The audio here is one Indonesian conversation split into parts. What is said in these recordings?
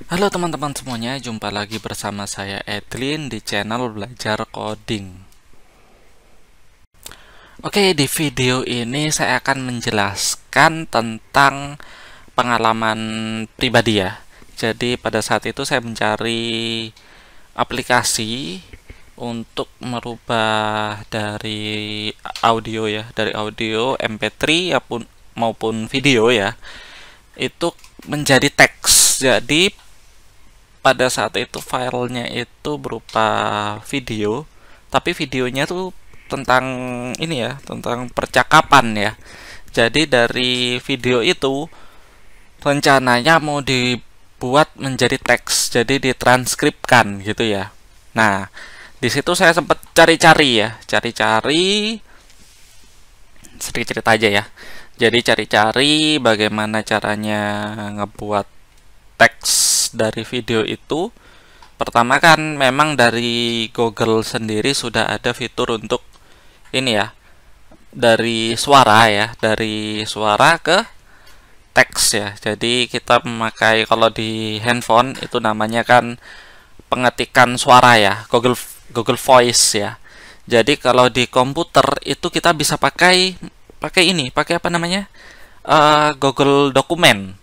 Halo teman-teman semuanya, jumpa lagi bersama saya Edlin di channel Belajar Coding. Oke, di video ini saya akan menjelaskan tentang pengalaman pribadi ya. Jadi pada saat itu saya mencari aplikasi untuk merubah dari audio ya, dari audio MP3 maupun video ya, itu menjadi teks. Jadi pada saat itu filenya itu berupa video, tapi videonya tuh tentang ini ya, tentang percakapan ya. Jadi dari video itu rencananya mau dibuat menjadi teks, jadi ditranskripkan gitu ya. Nah, di situ saya sempat cari-cari ya, cari-cari sedikit cerita aja ya. Jadi cari-cari bagaimana caranya ngebuat teks dari video itu. Pertama kan memang dari Google sendiri sudah ada fitur untuk ini ya, dari suara ya, dari suara ke teks ya. Jadi kita memakai, kalau di handphone itu namanya kan pengetikan suara ya, Google Voice ya. Jadi kalau di komputer itu kita bisa pakai pakai ini, pakai apa namanya? Google Dokumen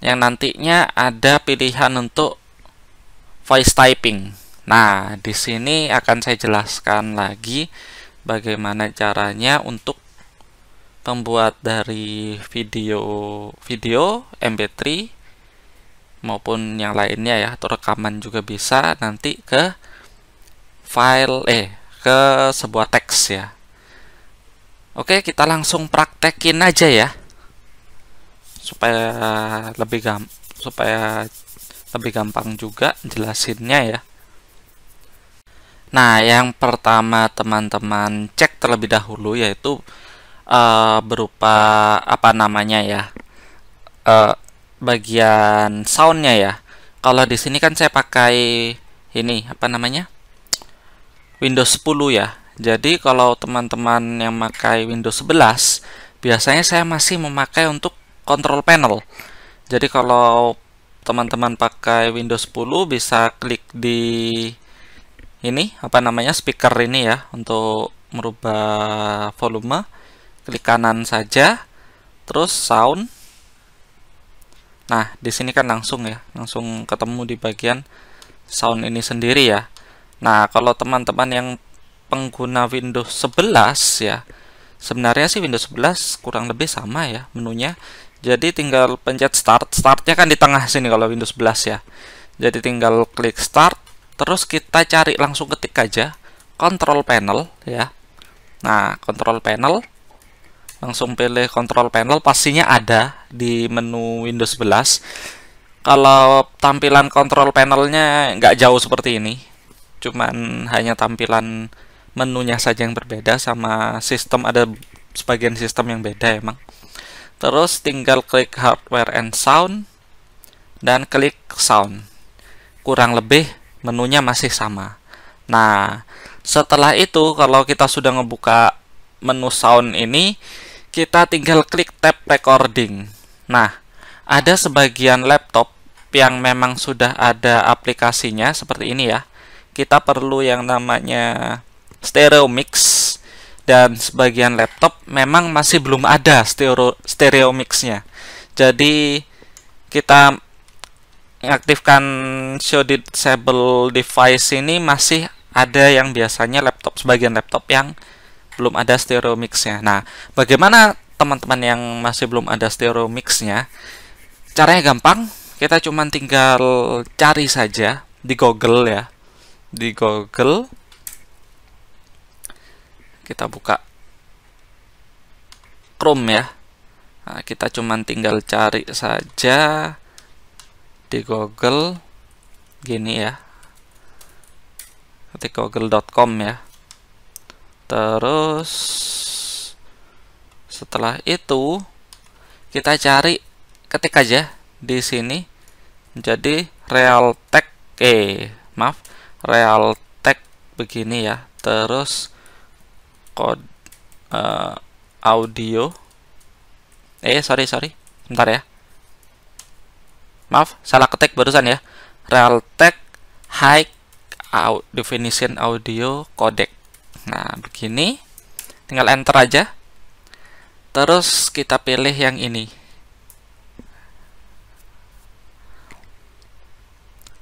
yang nantinya ada pilihan untuk voice typing. Nah, di sini akan saya jelaskan lagi bagaimana caranya untuk membuat dari video MP3 maupun yang lainnya ya, atau rekaman juga bisa nanti ke file ke sebuah teks ya. Oke, kita langsung praktekin aja ya supaya supaya lebih gampang juga jelasinnya ya. Nah, yang pertama teman-teman cek terlebih dahulu yaitu berupa apa namanya ya, eh, bagian soundnya ya. Kalau di sini kan saya pakai ini apa namanya, Windows 10 ya. Jadi kalau teman-teman yang pakai Windows 11, biasanya saya masih memakai untuk control panel. Jadi kalau teman-teman pakai Windows 10 bisa klik di ini apa namanya, speaker ini ya, untuk merubah volume. Klik kanan saja, terus sound. Nah, di sini kan langsung ya, langsung ketemu di bagian sound ini sendiri ya. Nah, kalau teman-teman yang pengguna Windows 11 ya, sebenarnya sih Windows 11 kurang lebih sama ya menunya. Jadi tinggal pencet start. Startnya kan di tengah sini kalau Windows 11 ya. Jadi tinggal klik start, terus kita cari, langsung ketik aja control panel ya. Nah, control panel, langsung pilih control panel, pastinya ada di menu Windows 11. Kalau tampilan control panelnya nggak jauh seperti ini, cuman hanya tampilan menunya saja yang berbeda, sama sistem ada sebagian sistem yang beda emang. Terus tinggal klik hardware and sound dan klik sound. Kurang lebih menunya masih sama. Nah, setelah itu kalau kita sudah ngebuka menu sound ini, kita tinggal klik tab recording. Nah, ada sebagian laptop yang memang sudah ada aplikasinya seperti ini ya. Kita perlu yang namanya stereo mix, dan sebagian laptop memang masih belum ada stereo mixnya. Jadi kita mengaktifkan show disable device ini masih ada yang biasanya sebagian laptop yang belum ada stereo mixnya. Nah, bagaimana teman-teman yang masih belum ada stereo mixnya? Caranya gampang, kita cuma tinggal cari saja di Google ya. Di Google kita buka Chrome ya. Nah, kita cuma tinggal cari saja di Google gini ya. Ketik google.com ya. Terus setelah itu kita cari, ketik aja di sini. Jadi Realtek Realtek begini ya. Terus kode audio. Sorry. Bentar ya. Maaf, salah ketik barusan ya. Realtek High Definition Audio Codec. Nah, begini. Tinggal enter aja. Terus kita pilih yang ini.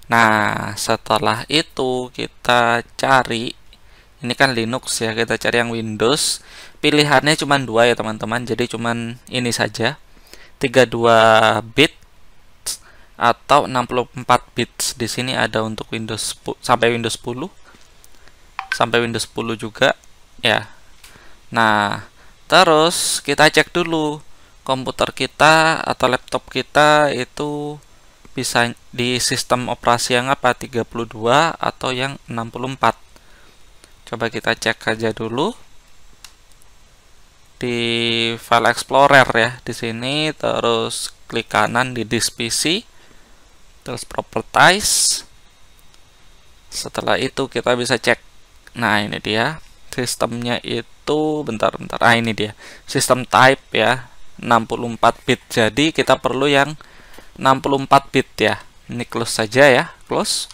Nah, setelah itu kita cari, ini kan Linux ya, kita cari yang Windows. Pilihannya cuma 2 ya teman-teman, jadi cuman ini saja, 32 bit atau 64 bits. Di sini ada untuk Windows sampai Windows 10, sampai Windows 10 juga ya. Nah, terus kita cek dulu komputer kita atau laptop kita itu bisa di sistem operasi yang apa, 32 atau yang 64. Coba kita cek aja dulu di file explorer ya, di sini. Terus klik kanan di disk PC, terus properties. Setelah itu kita bisa cek. Nah, ini dia sistemnya itu, bentar. Ah, ini dia sistem type ya, 64 bit. Jadi kita perlu yang 64 bit ya. Ini close saja ya, close.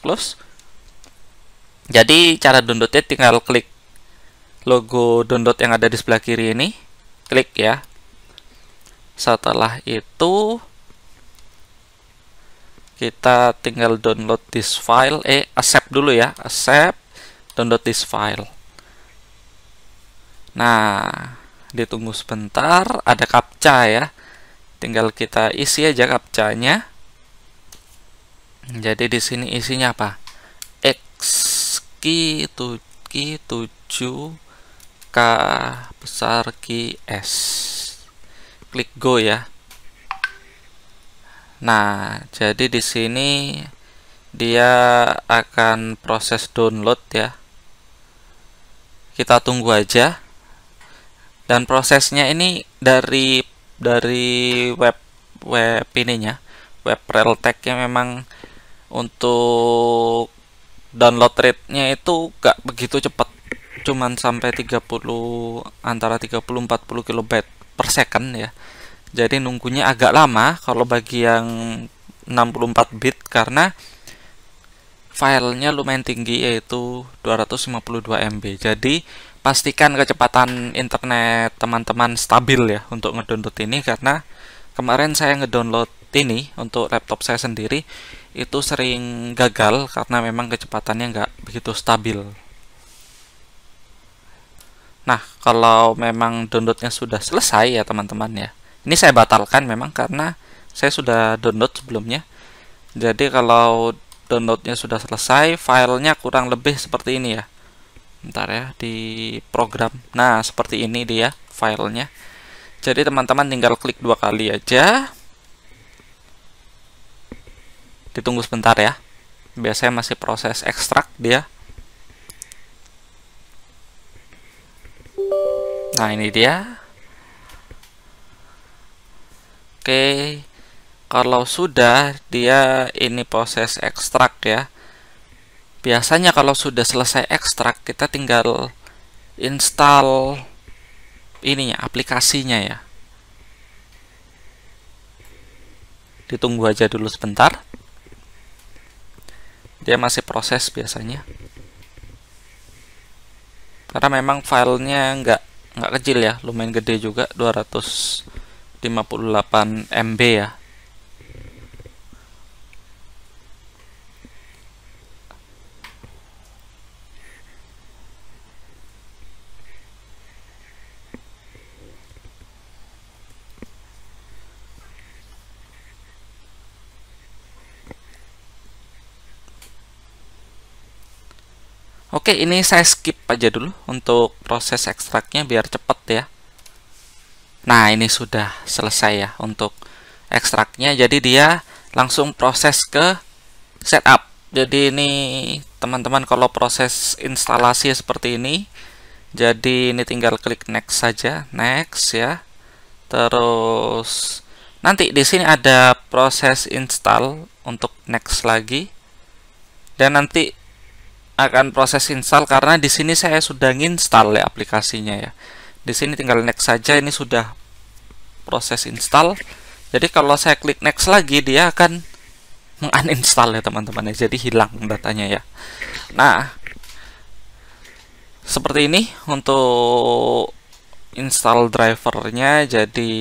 Jadi cara downloadnya tinggal klik logo download yang ada di sebelah kiri ini, klik ya. Setelah itu kita tinggal download this file, accept dulu ya, accept, download this file. Nah, ditunggu sebentar, ada captcha ya. Tinggal kita isi aja captchanya. Jadi di sini isinya apa? X key 7 K besar key S. Klik go ya. Nah, jadi di sini dia akan proses download ya. Kita tunggu aja. Dan prosesnya ini dari web ininya, web Realtek-nya memang untuk download rate-nya itu gak begitu cepat, cuman sampai 30, antara 30-40 kilobyte per second ya. Jadi nunggunya agak lama kalau bagi yang 64 bit, karena filenya lumayan tinggi, yaitu 252 MB. Jadi pastikan kecepatan internet teman-teman stabil ya untuk ngedownload ini, karena kemarin saya ngedownload ini untuk laptop saya sendiri itu sering gagal karena memang kecepatannya nggak begitu stabil. Nah, kalau memang downloadnya sudah selesai ya teman-teman ya, ini saya batalkan memang karena saya sudah download sebelumnya. Jadi kalau downloadnya sudah selesai, filenya kurang lebih seperti ini ya. Bentar ya, di program. Nah, seperti ini dia filenya. Jadi teman-teman tinggal klik 2 kali aja. Ditunggu sebentar ya. Biasanya masih proses ekstrak dia. Nah, ini dia. Oke. Kalau sudah, dia ini proses ekstrak ya. Biasanya kalau sudah selesai ekstrak, kita tinggal install ininya, aplikasinya ya. Ditunggu aja dulu sebentar. Dia masih proses biasanya. Karena memang filenya nggak kecil ya, lumayan gede juga, 258 MB ya. Oke, ini saya skip aja dulu untuk proses ekstraknya biar cepet ya. Nah, ini sudah selesai ya untuk ekstraknya. Jadi dia langsung proses ke setup. Jadi ini teman-teman kalau proses instalasi seperti ini, jadi ini tinggal klik next saja, next ya. Terus nanti di sini ada proses install untuk next lagi. Dan nanti akan proses install karena di sini saya sudah nginstal ya aplikasinya ya. Di sini tinggal next saja, ini sudah proses install. Jadi kalau saya klik next lagi, dia akan menguninstall ya teman-teman ya, jadi hilang datanya ya. Nah, seperti ini untuk install drivernya, jadi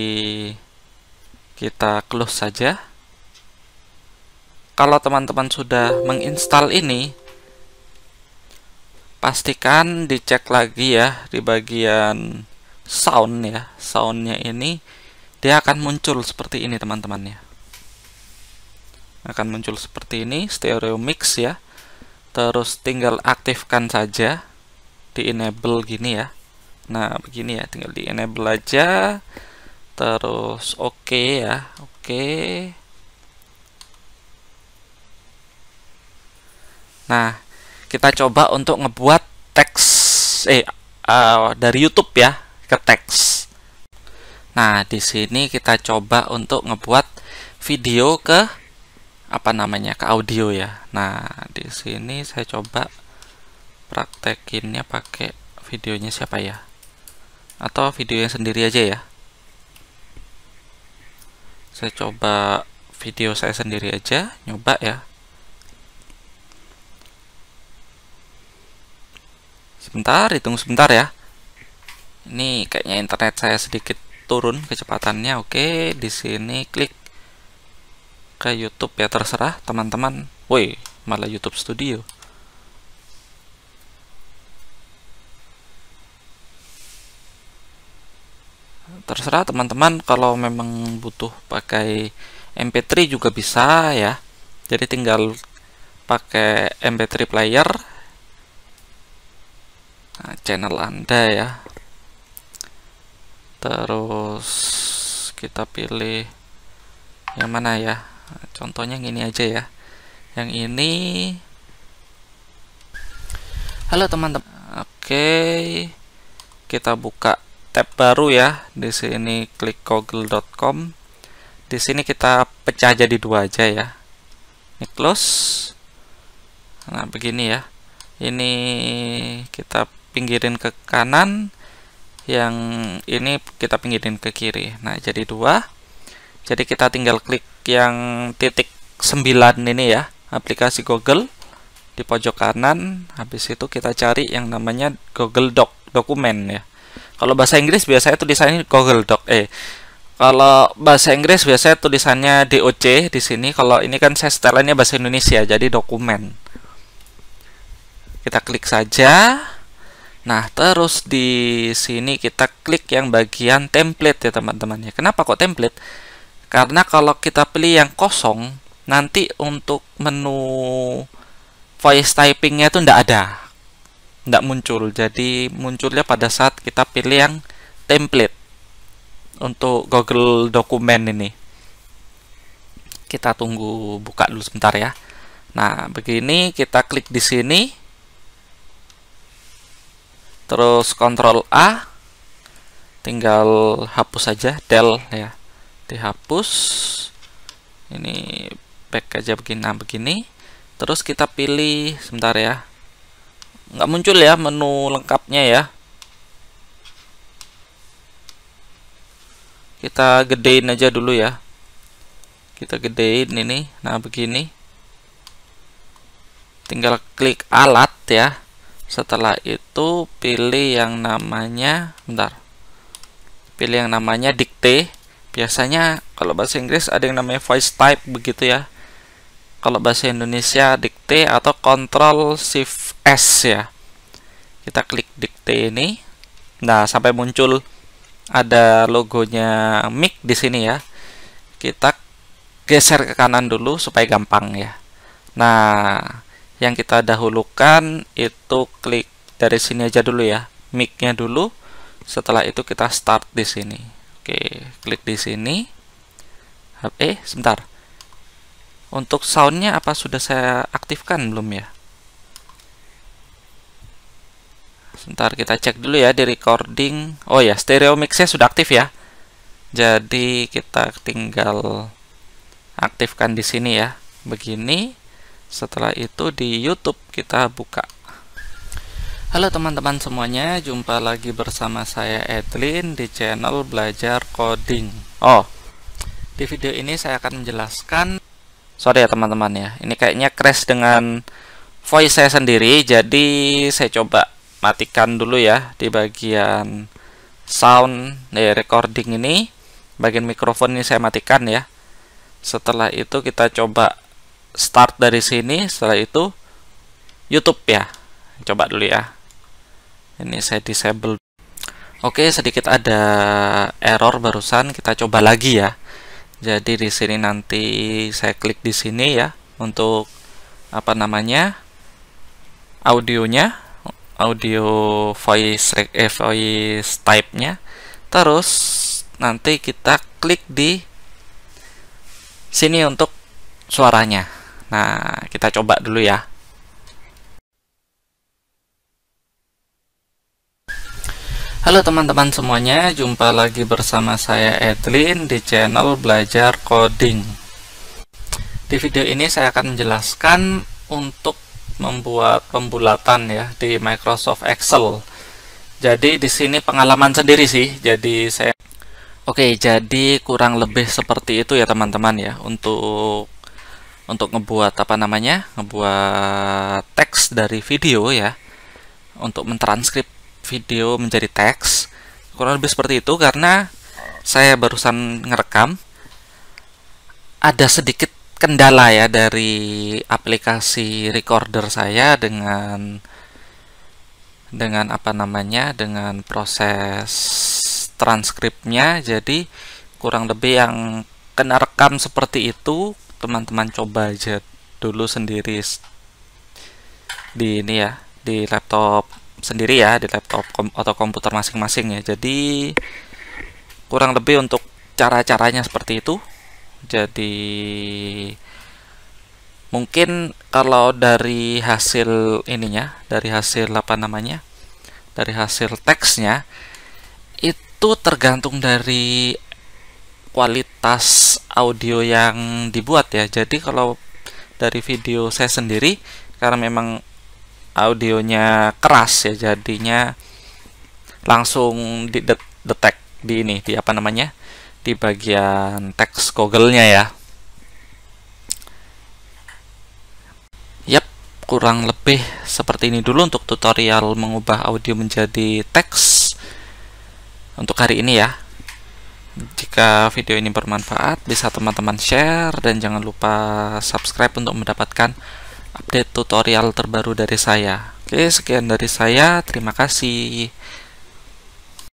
kita close saja. Kalau teman-teman sudah menginstal ini, pastikan dicek lagi ya di bagian sound ya. Soundnya ini dia akan muncul seperti ini teman-teman ya. Akan muncul seperti ini, stereo mix ya. Terus tinggal aktifkan saja, di enable gini ya. Nah begini ya, tinggal di enable aja. Terus oke ya, oke. Nah, kita coba untuk ngebuat teks dari YouTube ya ke teks. Nah, di sini kita coba untuk ngebuat video ke ke audio ya. Nah, di sini saya coba praktekinnya pakai videonya siapa ya? Atau video yang sendiri aja ya. Saya coba video saya sendiri aja, nyoba ya. Sebentar, hitung sebentar ya. Ini kayaknya internet saya sedikit turun kecepatannya. Oke, di sini klik ke YouTube ya, terserah teman-teman. Woi, malah YouTube Studio. Terserah teman-teman, kalau memang butuh pakai MP3 juga bisa ya. Jadi tinggal pakai MP3 player. Nah, channel Anda ya. Terus kita pilih yang mana ya? Contohnya yang ini aja ya. Yang ini. Halo teman-teman. Oke. Kita buka tab baru ya. Di sini klik google.com. Di sini kita pecah jadi dua aja ya. Ini close. Nah, begini ya. Ini kita pinggirin ke kanan, yang ini kita pinggirin ke kiri. Nah, jadi dua. Jadi kita tinggal klik yang titik 9 ini ya, aplikasi Google di pojok kanan. Habis itu kita cari yang namanya Google dokumen ya. Kalau bahasa Inggris biasanya tulisannya Google Doc. Kalau bahasa Inggris biasanya tulisannya DOC di sini. Kalau ini kan saya setelannya bahasa Indonesia, jadi dokumen. Kita klik saja. Nah, terus di sini kita klik yang bagian template ya teman-teman ya. Kenapa kok template? Karena kalau kita pilih yang kosong, nanti untuk menu voice typingnya itu ndak ada, ndak muncul. Jadi munculnya pada saat kita pilih yang template untuk Google dokumen ini. Kita tunggu buka dulu sebentar ya. Nah, begini kita klik di sini. Terus Ctrl A, tinggal hapus saja del ya, dihapus. Ini back aja begini. Nah, begini. Terus kita pilih sebentar ya, nggak muncul ya menu lengkapnya ya. Kita gedein aja dulu ya. Kita gedein ini. Nah, begini. Tinggal klik alat ya. Setelah itu pilih yang namanya, pilih yang namanya dikte. Biasanya kalau bahasa Inggris ada yang namanya voice type begitu ya. Kalau bahasa Indonesia dikte atau Ctrl Shift S ya. Kita klik dikte ini. Nah, sampai muncul ada logonya mic di sini ya. Kita geser ke kanan dulu supaya gampang ya. Nah, yang kita dahulukan itu klik dari sini aja dulu ya, mic-nya dulu. Setelah itu kita start di sini. Oke, klik di sini. Sebentar. Untuk soundnya apa sudah saya aktifkan belum ya? Sebentar, kita cek dulu ya di recording. Oh ya, stereo mix-nya sudah aktif ya. Jadi kita tinggal aktifkan di sini ya. Begini. Setelah itu di YouTube kita buka. Halo teman-teman semuanya, jumpa lagi bersama saya Edlin di channel Belajar Coding. Di video ini saya akan menjelaskan Sorry ya teman-teman ya, ini kayaknya crash dengan voice saya sendiri, jadi saya coba matikan dulu ya di bagian sound recording ini. Bagian mikrofon ini saya matikan ya. Setelah itu kita coba start dari sini. Setelah itu YouTube ya, coba dulu ya. Ini saya disable. Oke, sedikit ada error barusan, kita coba lagi ya. Jadi di sini nanti saya klik di sini ya untuk apa namanya, audionya, audio voice type-nya. Terus nanti kita klik di sini untuk suaranya. Nah, kita coba dulu ya. Halo teman-teman semuanya, jumpa lagi bersama saya Edlin di channel Belajar Coding. Di video ini saya akan menjelaskan untuk membuat pembulatan ya di Microsoft Excel. Jadi di sini pengalaman sendiri sih. Oke, jadi kurang lebih seperti itu ya teman-teman ya untuk ngebuat apa namanya? Ngebuat teks dari video ya. Untuk mentranskrip video menjadi teks. Kurang lebih seperti itu karena saya barusan ngerekam. Ada sedikit kendala ya dari aplikasi recorder saya dengan apa namanya, dengan proses transkripnya. Jadi kurang lebih yang kena rekam seperti itu, teman-teman coba aja dulu sendiri di ini ya, di laptop sendiri ya, di laptop atau komputer masing-masing ya. Jadi kurang lebih untuk cara-caranya seperti itu. Jadi mungkin kalau dari hasil ininya, dari hasil apa namanya, dari hasil teksnya itu tergantung dari kualitas audio yang dibuat ya. Jadi kalau dari video saya sendiri, karena memang audionya keras ya, jadinya langsung detect di ini, di apa namanya, di bagian teks Google-nya ya. Yap, kurang lebih seperti ini dulu untuk tutorial mengubah audio menjadi teks untuk hari ini ya. Jika video ini bermanfaat, bisa teman-teman share dan jangan lupa subscribe untuk mendapatkan update tutorial terbaru dari saya. Oke, sekian dari saya. Terima kasih.